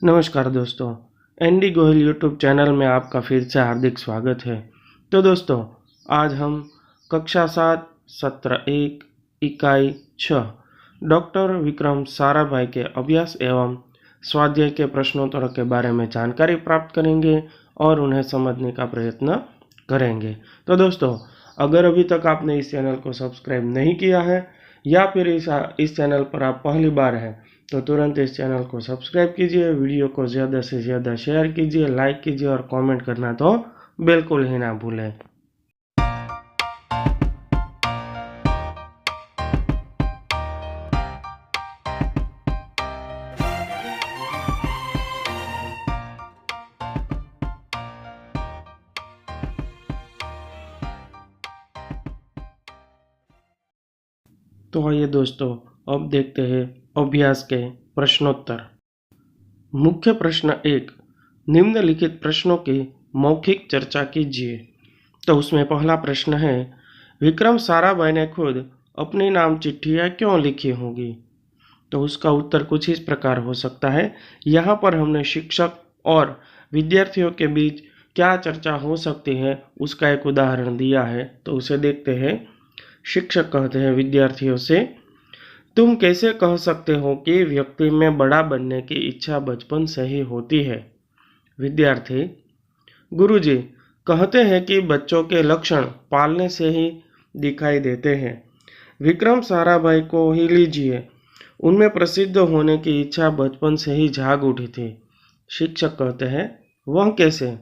नमस्कार दोस्तों, ND Gohil YouTube channel में आपका फिर से हार्दिक स्वागत है। तो दोस्तों, आज हम कक्षा 7 सत्र 1 इकाई 6 डॉक्टर विक्रम साराभाई के अभ्यास एवं स्वाध्याय के प्रश्नोत्तर के बारे में जानकारी प्राप्त करेंगे और उन्हें समझने का प्रयत्न करेंगे। तो दोस्तों, अगर अभी तक आपने इस चैनल को सब्सक्राइब नहीं किया है या फिर इस चैनल पर आप पहली बार हैं तो तुरंत इस चैनल को सब्सक्राइब कीजिए, वीडियो को ज़्यादा से ज़्यादा शेयर कीजिए, लाइक कीजिए और कमेंट करना तो बिल्कुल ही ना भूलें। तो आइए दोस्तों, अब देखते हैं अभ्यास के प्रश्नोत्तर। मुख्य प्रश्न 1, निम्नलिखित प्रश्नों की मौखिक चर्चा कीजिए। तो उसमें पहला प्रश्न है, विक्रम साराभाई ने खुद अपनी नाम चिट्ठियाँ क्यों लिखी होंगी? तो उसका उत्तर कुछ इस प्रकार हो सकता है। यहाँ पर हमने शिक्षक और विद्यार्थियों के बीच क्या चर्चा हो सकती है उसका एक उदाहरण दिया है। तो उसे देखते हैं। शिक्षक कहते हैं विद्यार्थियों से, तुम कैसे कह सकते हो कि व्यक्ति में बड़ा बनने की इच्छा बचपन से ही होती है? विद्यार्थी, गुरुजी, कहते हैं कि बच्चों के लक्षण पालने से ही दिखाई देते हैं। विक्रम साराभाई को ही लीजिए, उनमें प्रसिद्ध होने की इच्छा बचपन से ही जाग उठी थी। शिक्षक कहते हैं, वह कैसे?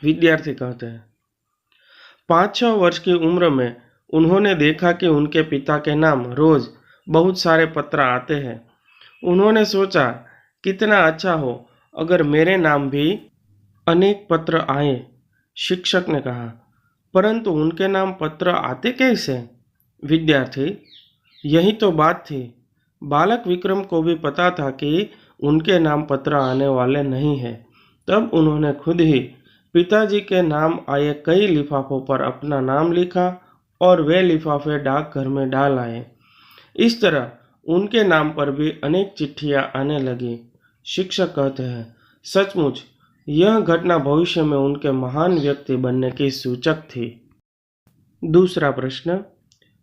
विद्यार्थी कहते हैं, 5-6 वर्ष की उम्र में उन्होंने देखा कि उनके पिता के नाम रोज बहुत सारे पत्र आते हैं। उन्होंने सोचा, कितना अच्छा हो अगर मेरे नाम भी अनेक पत्र आए। शिक्षक ने कहा, परंतु उनके नाम पत्र आते कैसे? विद्यार्थी, यही तो बात थी। बालक विक्रम को भी पता था कि उनके नाम पत्र आने वाले नहीं हैं। तब उन्होंने खुद ही पिताजी के नाम आए कई लिफाफों पर अपना नाम लिखा और वे लिफाफे डाकघर में डाल आए। इस तरह उनके नाम पर भी अनेक चिट्ठियां आने लगी। शिक्षक कहते हैं, सचमुच यह घटना भविष्य में उनके महान व्यक्ति बनने की सूचक थी। दूसरा प्रश्न,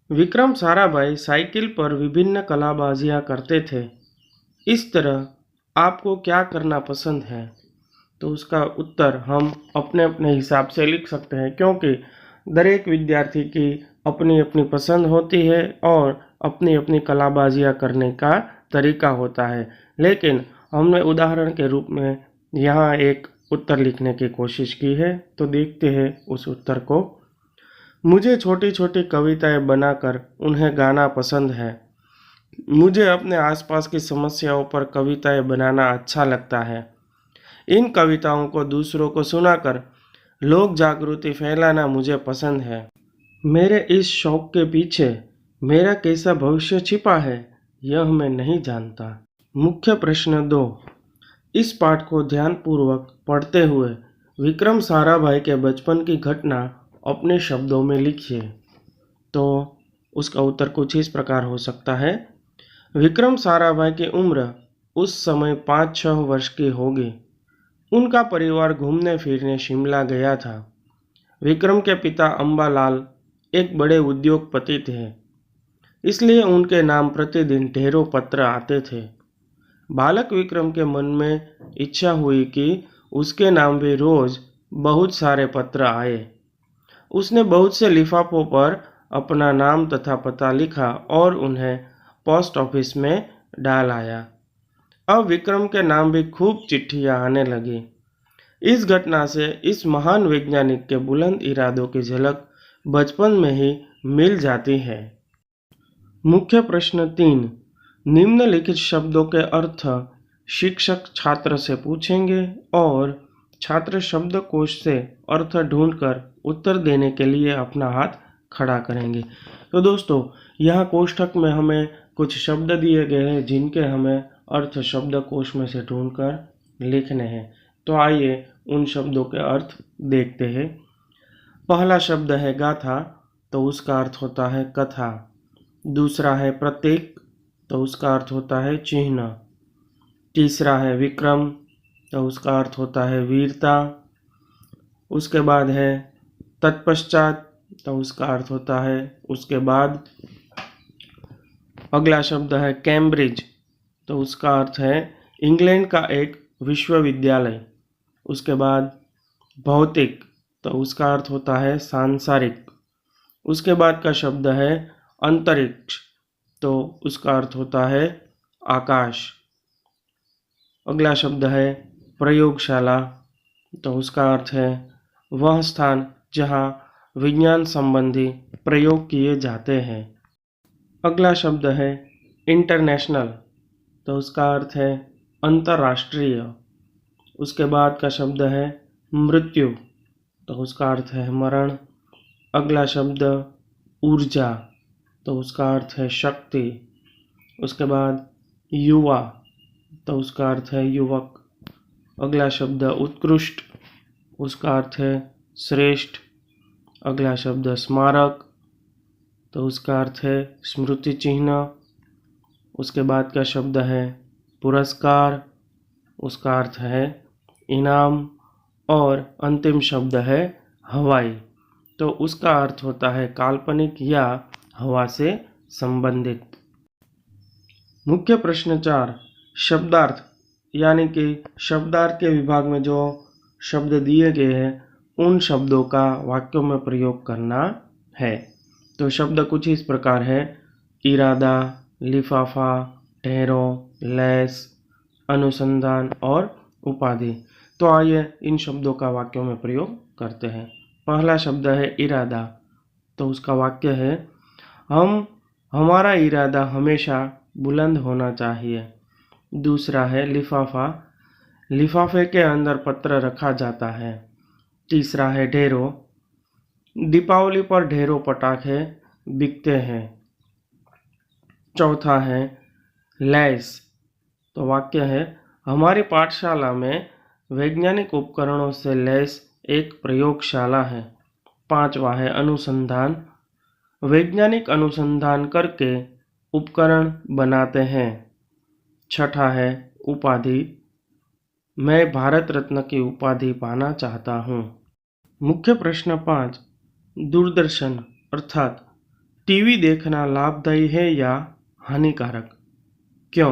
विक्रम साराभाई साइकिल पर विभिन्न कलाबाजियां करते थे। इस तरह आपको क्या करना पसंद है? तो उसका उत्तर हम अपने अपने हिसाब से लिख सकते हैं, क्योंकि दरेक विद्यार्थी की अपनी अपनी पसंद होती है और अपनी अपनी कलाबाजियाँ करने का तरीका होता है। लेकिन हमने उदाहरण के रूप में यहाँ एक उत्तर लिखने की कोशिश की है। तो देखते हैं उस उत्तर को। मुझे छोटी छोटी कविताएं बनाकर उन्हें गाना पसंद है। मुझे अपने आसपास की समस्याओं पर कविताएं बनाना अच्छा लगता है। इन कविताओं को दूसरों को सुनाकर लोक जागृति फैलाना मुझे पसंद है। मेरे इस शौक के पीछे मेरा कैसा भविष्य छिपा है, यह मैं नहीं जानता। मुख्य प्रश्न 2, इस पाठ को ध्यानपूर्वक पढ़ते हुए विक्रम साराभाई के बचपन की घटना अपने शब्दों में लिखिए। तो उसका उत्तर कुछ इस प्रकार हो सकता है। विक्रम साराभाई की उम्र उस समय 5-6 वर्ष की होगी। उनका परिवार घूमने फिरने शिमला गया था। विक्रम के पिता अंबालाल एक बड़े उद्योगपति थे, इसलिए उनके नाम प्रतिदिन ढेरों पत्र आते थे। बालक विक्रम के मन में इच्छा हुई कि उसके नाम भी रोज बहुत सारे पत्र आए। उसने बहुत से लिफाफों पर अपना नाम तथा पता लिखा और उन्हें पोस्ट ऑफिस में डाल आया। अब विक्रम के नाम भी खूब चिट्ठियां आने लगी। इस घटना से इस महान वैज्ञानिक के बुलंद इरादों की झलक बचपन में ही मिल जाती है। मुख्य प्रश्न 3, निम्नलिखित शब्दों के अर्थ शिक्षक छात्र से पूछेंगे और छात्र शब्दकोश से अर्थ ढूंढकर उत्तर देने के लिए अपना हाथ खड़ा करेंगे। तो दोस्तों, यहाँ कोष्ठक में हमें कुछ शब्द दिए गए हैं जिनके हमें अर्थ शब्दकोश में से ढूंढकर लिखने हैं। तो आइए उन शब्दों के अर्थ देखते हैं। पहला शब्द है गाथा, तो उसका अर्थ होता है कथा। दूसरा है प्रतीक, तो उसका अर्थ होता है चिन्ह। तीसरा है विक्रम, तो उसका अर्थ होता है वीरता। उसके बाद है तत्पश्चात, तो उसका अर्थ होता है उसके बाद। अगला शब्द है कैम्ब्रिज, तो उसका अर्थ है इंग्लैंड का एक विश्वविद्यालय। उसके बाद भौतिक, तो उसका अर्थ होता है सांसारिक। उसके बाद का शब्द है अंतरिक्ष, तो उसका अर्थ होता है आकाश। अगला शब्द है प्रयोगशाला, तो उसका अर्थ है वह स्थान जहाँ विज्ञान संबंधी प्रयोग किए जाते हैं। अगला शब्द है इंटरनेशनल, तो उसका अर्थ है अंतर्राष्ट्रीय। उसके बाद का शब्द है मृत्यु, तो उसका अर्थ है मरण। अगला शब्द ऊर्जा, तो उसका अर्थ है शक्ति। उसके बाद युवा, तो उसका अर्थ है युवक। अगला शब्द उत्कृष्ट, उसका अर्थ है श्रेष्ठ। अगला शब्द स्मारक, तो उसका अर्थ है स्मृति चिन्ह। उसके बाद का शब्द है पुरस्कार, उसका अर्थ है इनाम। और अंतिम शब्द है हवाई, तो उसका अर्थ होता है काल्पनिक या हवा से संबंधित। मुख्य प्रश्न 4, शब्दार्थ, यानी कि शब्दार्थ के विभाग में जो शब्द दिए गए हैं उन शब्दों का वाक्यों में प्रयोग करना है। तो शब्द कुछ इस प्रकार है: इरादा, लिफाफा, ठहरो, लैस, अनुसंधान और उपाधि। तो आइए इन शब्दों का वाक्यों में प्रयोग करते हैं। पहला शब्द है इरादा, तो उसका वाक्य है हमारा इरादा हमेशा बुलंद होना चाहिए। दूसरा है लिफाफा, लिफाफे के अंदर पत्र रखा जाता है। तीसरा है ढेरों, दीपावली पर ढेरों पटाखे बिकते हैं। चौथा है लैस, तो वाक्य है हमारी पाठशाला में वैज्ञानिक उपकरणों से लैस एक प्रयोगशाला है। पांचवा है अनुसंधान, वैज्ञानिक अनुसंधान करके उपकरण बनाते हैं। छठा है उपाधि, मैं भारत रत्न की उपाधि पाना चाहता हूँ। मुख्य प्रश्न 5, दूरदर्शन अर्थात टीवी देखना लाभदायी है या हानिकारक? क्यों?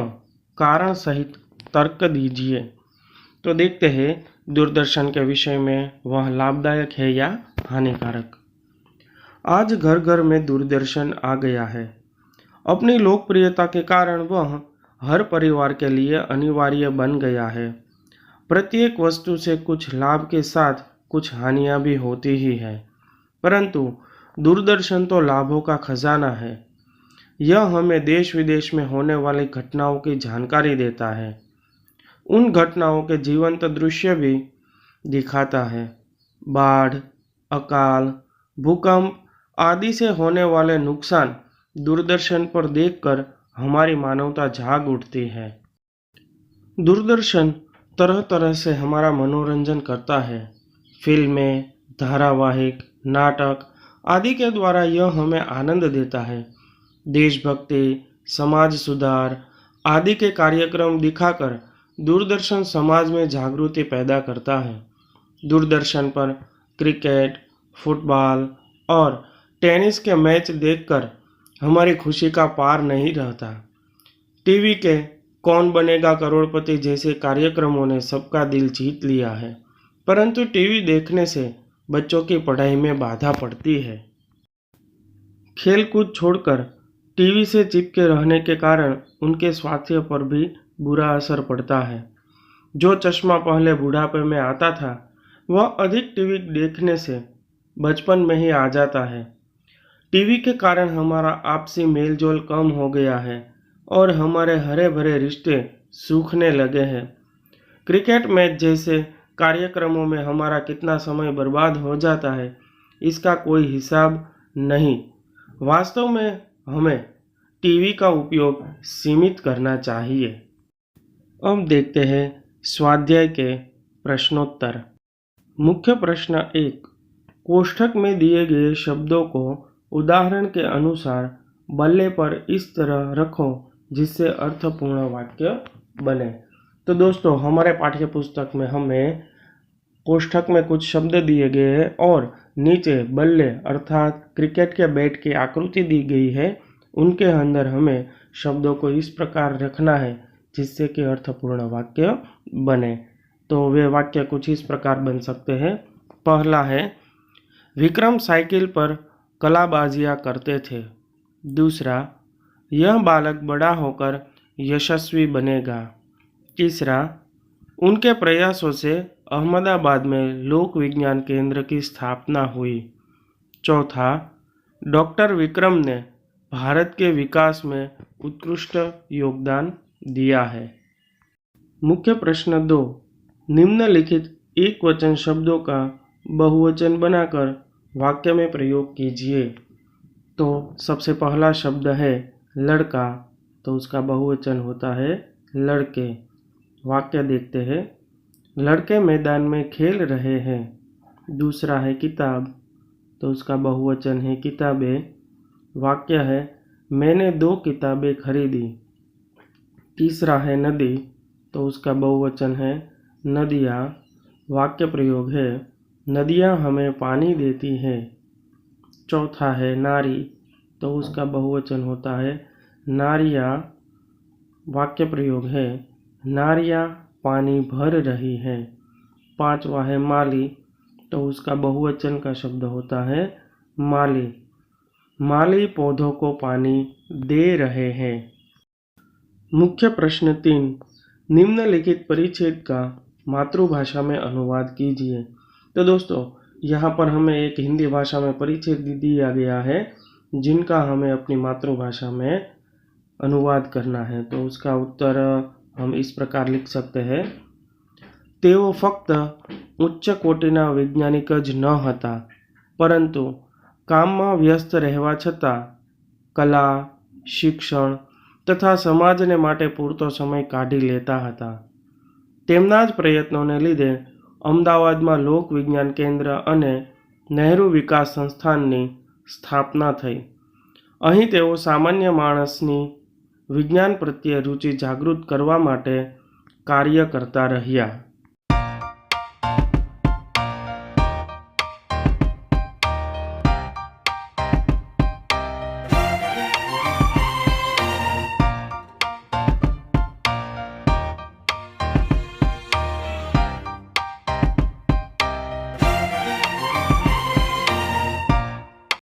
कारण सहित तर्क दीजिए। तो देखते हैं दूरदर्शन के विषय में, वह लाभदायक है या हानिकारक। आज घर घर में दूरदर्शन आ गया है। अपनी लोकप्रियता के कारण वह हर परिवार के लिए अनिवार्य बन गया है। प्रत्येक वस्तु से कुछ लाभ के साथ कुछ हानियां भी होती ही है, परंतु दूरदर्शन तो लाभों का खजाना है। यह हमें देश विदेश में होने वाली घटनाओं की जानकारी देता है। उन घटनाओं के जीवंत दृश्य भी दिखाता है। बाढ़, अकाल, भूकंप आदि से होने वाले नुकसान दूरदर्शन पर देखकर हमारी मानवता जाग उठती है। दूरदर्शन तरह तरह से हमारा मनोरंजन करता है। फिल्में, धारावाहिक, नाटक आदि के द्वारा यह हमें आनंद देता है। देशभक्ति, समाज सुधार आदि के कार्यक्रम दिखाकर दूरदर्शन समाज में जागृति पैदा करता है। दूरदर्शन पर क्रिकेट, फुटबॉल और टेनिस के मैच देखकर हमारी खुशी का पार नहीं रहता। टीवी के कौन बनेगा करोड़पति जैसे कार्यक्रमों ने सबका दिल जीत लिया है, परंतु टीवी देखने से बच्चों की पढ़ाई में बाधा पड़ती है। खेलकूद छोड़कर टीवी से चिपके रहने के कारण उनके स्वास्थ्य पर भी बुरा असर पड़ता है। जो चश्मा पहले बुढ़ापे में आता था, वह अधिक टीवी देखने से बचपन में ही आ जाता है। टीवी के कारण हमारा आपसी मेलजोल कम हो गया है और हमारे हरे भरे रिश्ते सूखने लगे हैं। क्रिकेट मैच जैसे कार्यक्रमों में हमारा कितना समय बर्बाद हो जाता है, इसका कोई हिसाब नहीं। वास्तव में हमें टीवी का उपयोग सीमित करना चाहिए। अब देखते हैं स्वाध्याय के प्रश्नोत्तर। मुख्य प्रश्न 1, कोष्ठक में दिए गए शब्दों को उदाहरण के अनुसार बल्ले पर इस तरह रखो जिससे अर्थपूर्ण वाक्य बने। तो दोस्तों हमारे पाठ्य पुस्तक में हमें कोष्ठक में कुछ शब्द दिए गए हैं और नीचे बल्ले अर्थात क्रिकेट के बैट की आकृति दी गई है। उनके अंदर हमें शब्दों को इस प्रकार रखना है जिससे कि अर्थपूर्ण वाक्य बने। तो वे वाक्य कुछ इस प्रकार बन सकते हैं। पहला है, विक्रम साइकिल पर कलाबाजियाँ करते थे। दूसरा, यह बालक बड़ा होकर यशस्वी बनेगा। तीसरा, उनके प्रयासों से अहमदाबाद में लोक विज्ञान केंद्र की स्थापना हुई। चौथा, डॉक्टर विक्रम ने भारत के विकास में उत्कृष्ट योगदान दिया है। मुख्य प्रश्न 2, निम्नलिखित एक वचन शब्दों का बहुवचन बनाकर वाक्य में प्रयोग कीजिए। तो सबसे पहला शब्द है लड़का, तो उसका बहुवचन होता है लड़के। वाक्य देखते हैं, लड़के मैदान में खेल रहे हैं। दूसरा है किताब, तो उसका बहुवचन है किताबें। वाक्य है, मैंने 2 किताबें खरीदी। तीसरा है नदी, तो उसका बहुवचन है नदियाँ। वाक्य प्रयोग है, नदियाँ हमें पानी देती हैं। चौथा है नारी, तो उसका बहुवचन होता है नारियाँ। वाक्य प्रयोग है, नारियाँ पानी भर रही हैं। पांचवा है माली, तो उसका बहुवचन का शब्द होता है माली। माली पौधों को पानी दे रहे हैं। मुख्य प्रश्न 3, निम्नलिखित परिच्छेद का मातृभाषा में अनुवाद कीजिए। तो दोस्तों यहाँ पर हमें एक हिंदी भाषा में परिच्छेद दिया गया है जिनका हमें अपनी मातृभाषा में अनुवाद करना है। तो उसका उत्तर हम इस प्रकार लिख सकते हैं, તેઓ ફક્ત ઉચ્ચ કોટીના વૈજ્ઞાનિક જ ન હતા, પરંતુ કામમાં વ્યસ્ત રહેવા છતાં કલા, શિક્ષણ તથા સમાજને માટે પૂરતો સમય કાઢી લેતા હતા. તેમના જ પ્રયત્નોને લીધે અમદાવાદમાં લોક વિજ્ઞાન કેન્દ્ર અને નહેરુ વિકાસ સંસ્થાનની સ્થાપના થઈ. અહીં તેઓ સામાન્ય માણસની વિજ્ઞાન પ્રત્યે રુચિ જાગૃત કરવા માટે કાર્ય કરતા રહ્યા.